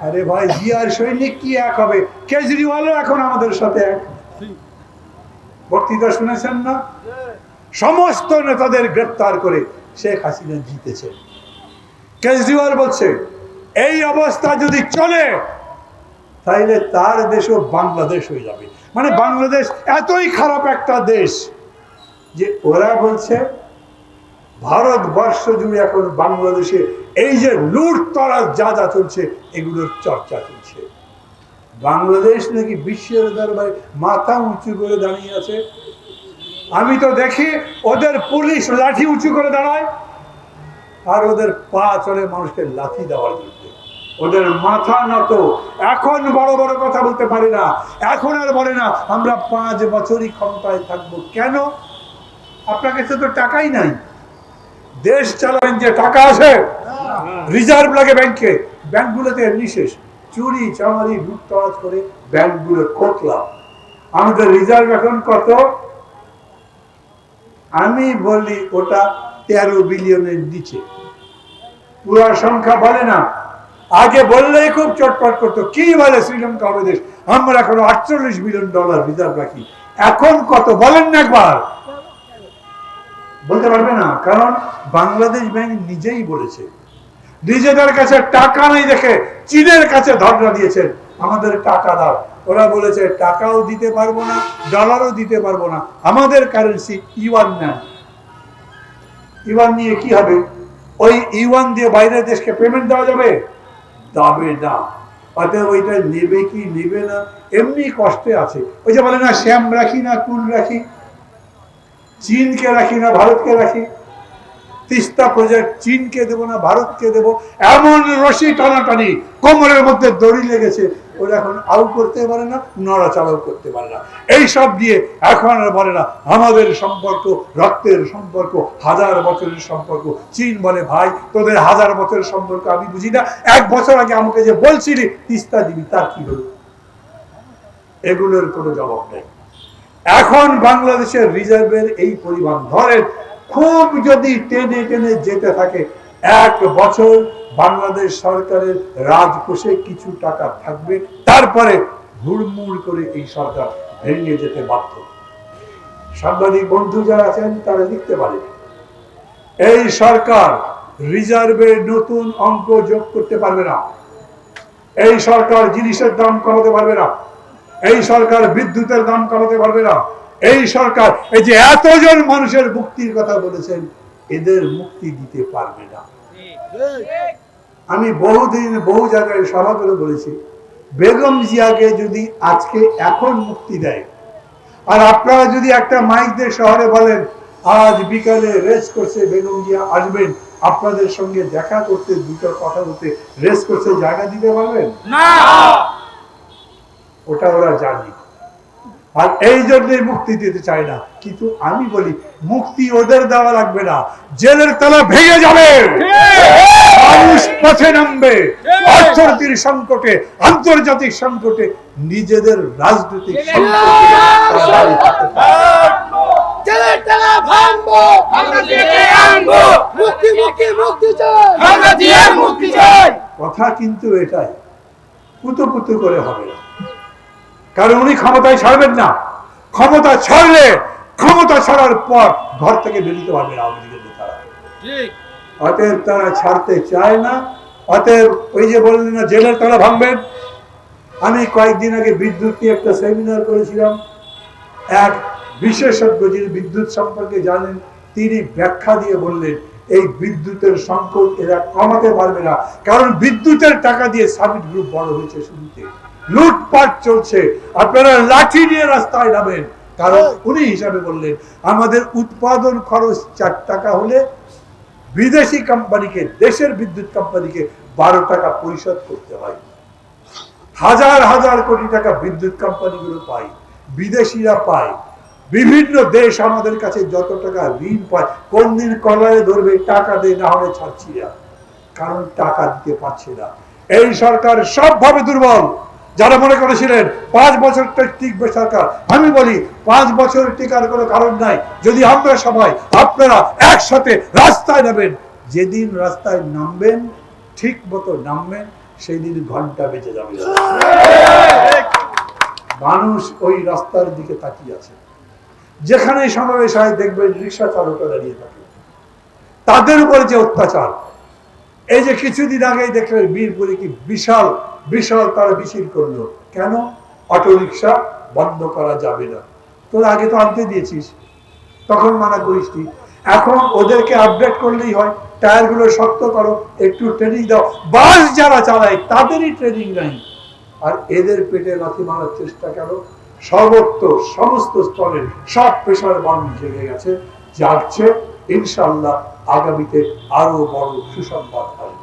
আরে ভাই, জিয়ার সৈনিক কি এক হবে? কেজরিওয়ালও এখন আমাদের সাথে এক। বক্তৃতা শুনেছেন না? সমস্ত নেতাদের গ্রেপ্তার করে শেখ হাসিনা জিতেছে। কেজরিওয়াল বলছে এই অবস্থা যদি চলে তাহলে তার দেশও বাংলাদেশ হয়ে যাবে। মানে বাংলাদেশ এতই খারাপ একটা দেশ যে ওরা বলছে ভারতবর্ষ জুড়ে এখন বাংলাদেশে এই যে লুটতরাজ যা যা চলছে এগুলোর চর্চা চলছে। বাংলাদেশ নাকি বিশ্বের দরবারে মাথা উঁচু করে দাঁড়িয়ে আছে। আমি তো দেখি ওদের পুলিশ লাঠি উঁচু করে দাঁড়ায় আর ওদের পা চলে মানুষকে লাঠি দেওয়ার জন্য। ওদের মাথা নত। এখন বড় বড় কথা বলতে পারে না। এখন আর বলে না আমরা 5 বছরই ক্ষমতায় থাকবো। কেন? আপনার কাছে তো টাকাই নাই। দেশ চালাবেন যে টাকা আছে, রিজার্ভ লাগে ব্যাংকে, ব্যাংকগুলোতে এমনি শেষ। চুরি চামারি লুটতরাজ করে ব্যাংকগুলো কোটলা। আমাদের রিজার্ভ এখন কত? আমি বলি ওটা 13 বিলিয়নের নিচে। পুরো সংখ্যা বলে না। আগে বললেই খুব চটপট করতো। কি বলে শ্রীলঙ্কা হবে দেশ? আমরা এখন $48 বিলিয়ন রিজার্ভ রাখি। এখন কত বলেন না একবার? বলতে পারবে না, কারণ বাংলাদেশ ব্যাংক নিজেই বলেছে নিজেদের কাছে টাকা নেই দেখে চীনের কাছে ধর্ণা দিয়েছেন আমাদের টাকা দাও। ওরা বলেছে টাকাও দিতে পারবো না, ডলারও দিতে পারবো না, আমাদের কারেন্সি ইউয়ান নেন। ইউয়ান নিয়ে কি হবে? ওই ইউয়ান দিয়ে বাইরের দেশকে পেমেন্ট দেওয়া যাবে? যাবে না। অতএব ওইটা নেবে কি নেবে না এমনি কষ্টে আছে। ওই যে বলে না শ্যাম রাখি না কুল রাখি, চীনকে রাখি না ভারতকে রাখি, তিস্তা প্রজেক্ট চীনকে দেবো না ভারতকে দেবো, এমন রশি টানাটানি, কোমরের মধ্যে দড়ি লেগেছে। ওরা এখন আউ করতে পারে না, নড়াচড়াও করতে পারে না। এইসব দিয়ে এখন আর বলে না আমাদের সম্পর্ক রক্তের সম্পর্ক, 1000 বছরের সম্পর্ক। চীন বলে ভাই তোদের 1000 বছরের সম্পর্ক আমি বুঝি না, 1 বছর আগে আমাকে যে বলছিলি তিস্তা দিবি তার কি হলো? এগুলোর কোনো জবাব নেই। এখন বাংলাদেশের রিজার্ভের এই পরিমাণ ধরেন খুব যদি টেনে টেনে যেতে থাকে 1 বছর বাংলাদেশ সরকারের রাজকোষে কিছু টাকা থাকবে, তারপরে হুড়মুড় করে এই সরকার ভেঙে যেতে বাধ্য। সাংবাদিক বন্ধু যারা আছেন তারা লিখতে পারে এই সরকার রিজার্ভের নতুন অঙ্ক যোগ করতে পারবে না, এই সরকার জিনিসের দাম কমাতে পারবে না, এই সরকার বিদ্যুতের দাম কমাতে পারবে না, এই সরকার এই যে এতজন মানুষের মুক্তির কথা বলেছেন এদের মুক্তি দিতে পারবে না। আমি বহুদিন বহু জায়গায় সভা করে বলেছি বেগম জিয়াকে যদি আজকে এখন মুক্তি দেয় আর আপনারা যদি একটা মাইক দিয়ে শহরে বলেন আজ বিকালে রেস করছে বেগম জিয়া আসবেন আপনাদের সঙ্গে দেখা করতে, দুটো কথা বলতে, রেস করছে, জায়গা দিতে পারবেন না? ওটা ওরা জানি আর এই জন্যই মুক্তি দিতে চায় না। কিন্তু আমি বলি মুক্তি ওদের দেওয়া লাগবে না, জেলের তলা ভেঙে যাবে, মানুষ পথে নামবে, অর্থনৈতিক সংকটে, আন্তর্জাতিক সংকটে, নিজেদের রাজনৈতিক কথা কিন্তু এটাই, পুতু পুতু করে হবে না। কারণ উনি ক্ষমতায় ছাড়বেন না, ক্ষমতা ছাড়লে ক্ষমতা ছাড়ার পর ঘর থেকে বেরোতে পারবে না আওয়ামী লীগের নেতারা। অতএব তারা ছাড়তে চায় না। অতএব ওই যে বললেন না জেলের তালা ভাঙবেন, আমি কয়েকদিন আগে বিদ্যুৎ নিয়ে একটা সেমিনার করেছিলাম। এক বিশেষজ্ঞ যিনি বিদ্যুৎ সম্পর্কে জানেন তিনি ব্যাখ্যা দিয়ে বললেন এই বিদ্যুতের সংকট এরা কমাতে পারবে না, কারণ বিদ্যুতের টাকা দিয়ে সামিট গ্রুপ বড় হয়েছে, শুরুতে লুটপাট চলছে, আপনারা লাঠি নিয়ে রাস্তায় নামেন। কারণ উনি হিসাবে বললেন আমাদের উৎপাদন খরচ 4 টাকা হলে বিদেশি কোম্পানিকে, দেশের বিদ্যুৎ কোম্পানিকে 12 টাকা পরিশোধ করতে হয়। হাজার হাজার কোটি টাকা বিদ্যুৎ কোম্পানিগুলো পায়, বিদেশিরা পায়, বিভিন্ন দেশ আমাদের কাছে যত টাকা ঋণ পায়, কোন দিন কলায় ধরবে টাকা দেয়, না হলে ছাড়ছি না, কারণ টাকা দিতে পারছে না। এই সরকার সবভাবে দুর্বল। যারা মনে করেছিলেন 5 বছর টিকবে সরকার, আমি বলি 5 বছর টিকার কোনো কারণ নাই যদি আমরা সবাই আপনারা একসাথে রাস্তায় নামেন। যেদিন রাস্তায় নামবেন ঠিক মতো নামবেন, সেই দিন ঘন্টা বেঁচে যাবে। মানুষ ওই রাস্তার দিকে তাকিয়ে আছে। যেখানে সমাবেশ হয় দেখবেন রিক্সা চালকরা দাঁড়িয়ে থাকে, তাদের উপরে যে অত্যাচার। এই যে কিছুদিন আগেই দেখলেন বীরপুরে কি বিশাল বিশাল তারা মিছিল করলো, কেন? অটো রিক্সা বন্ধ করা যাবে না। তোর আগে তো আনতে দিয়েছিস, তখন মানা করিস নি। এখন ওদেরকে আপডেট করলেই হয়, টায়ার গুলো শক্ত করো, একটু ট্রেনিং দাও। বাস যারা চালায় তাদেরই ট্রেনিং নাই, আর এদের পেটে লাথি মারার চেষ্টা কেন? সর্বত্র সমস্ত স্তরে সব পেশার মানুষ জেগে গেছে, যাচ্ছে। ইনশাআল্লাহ আগামীতে আরো বড় সুসংবাদ আসবে।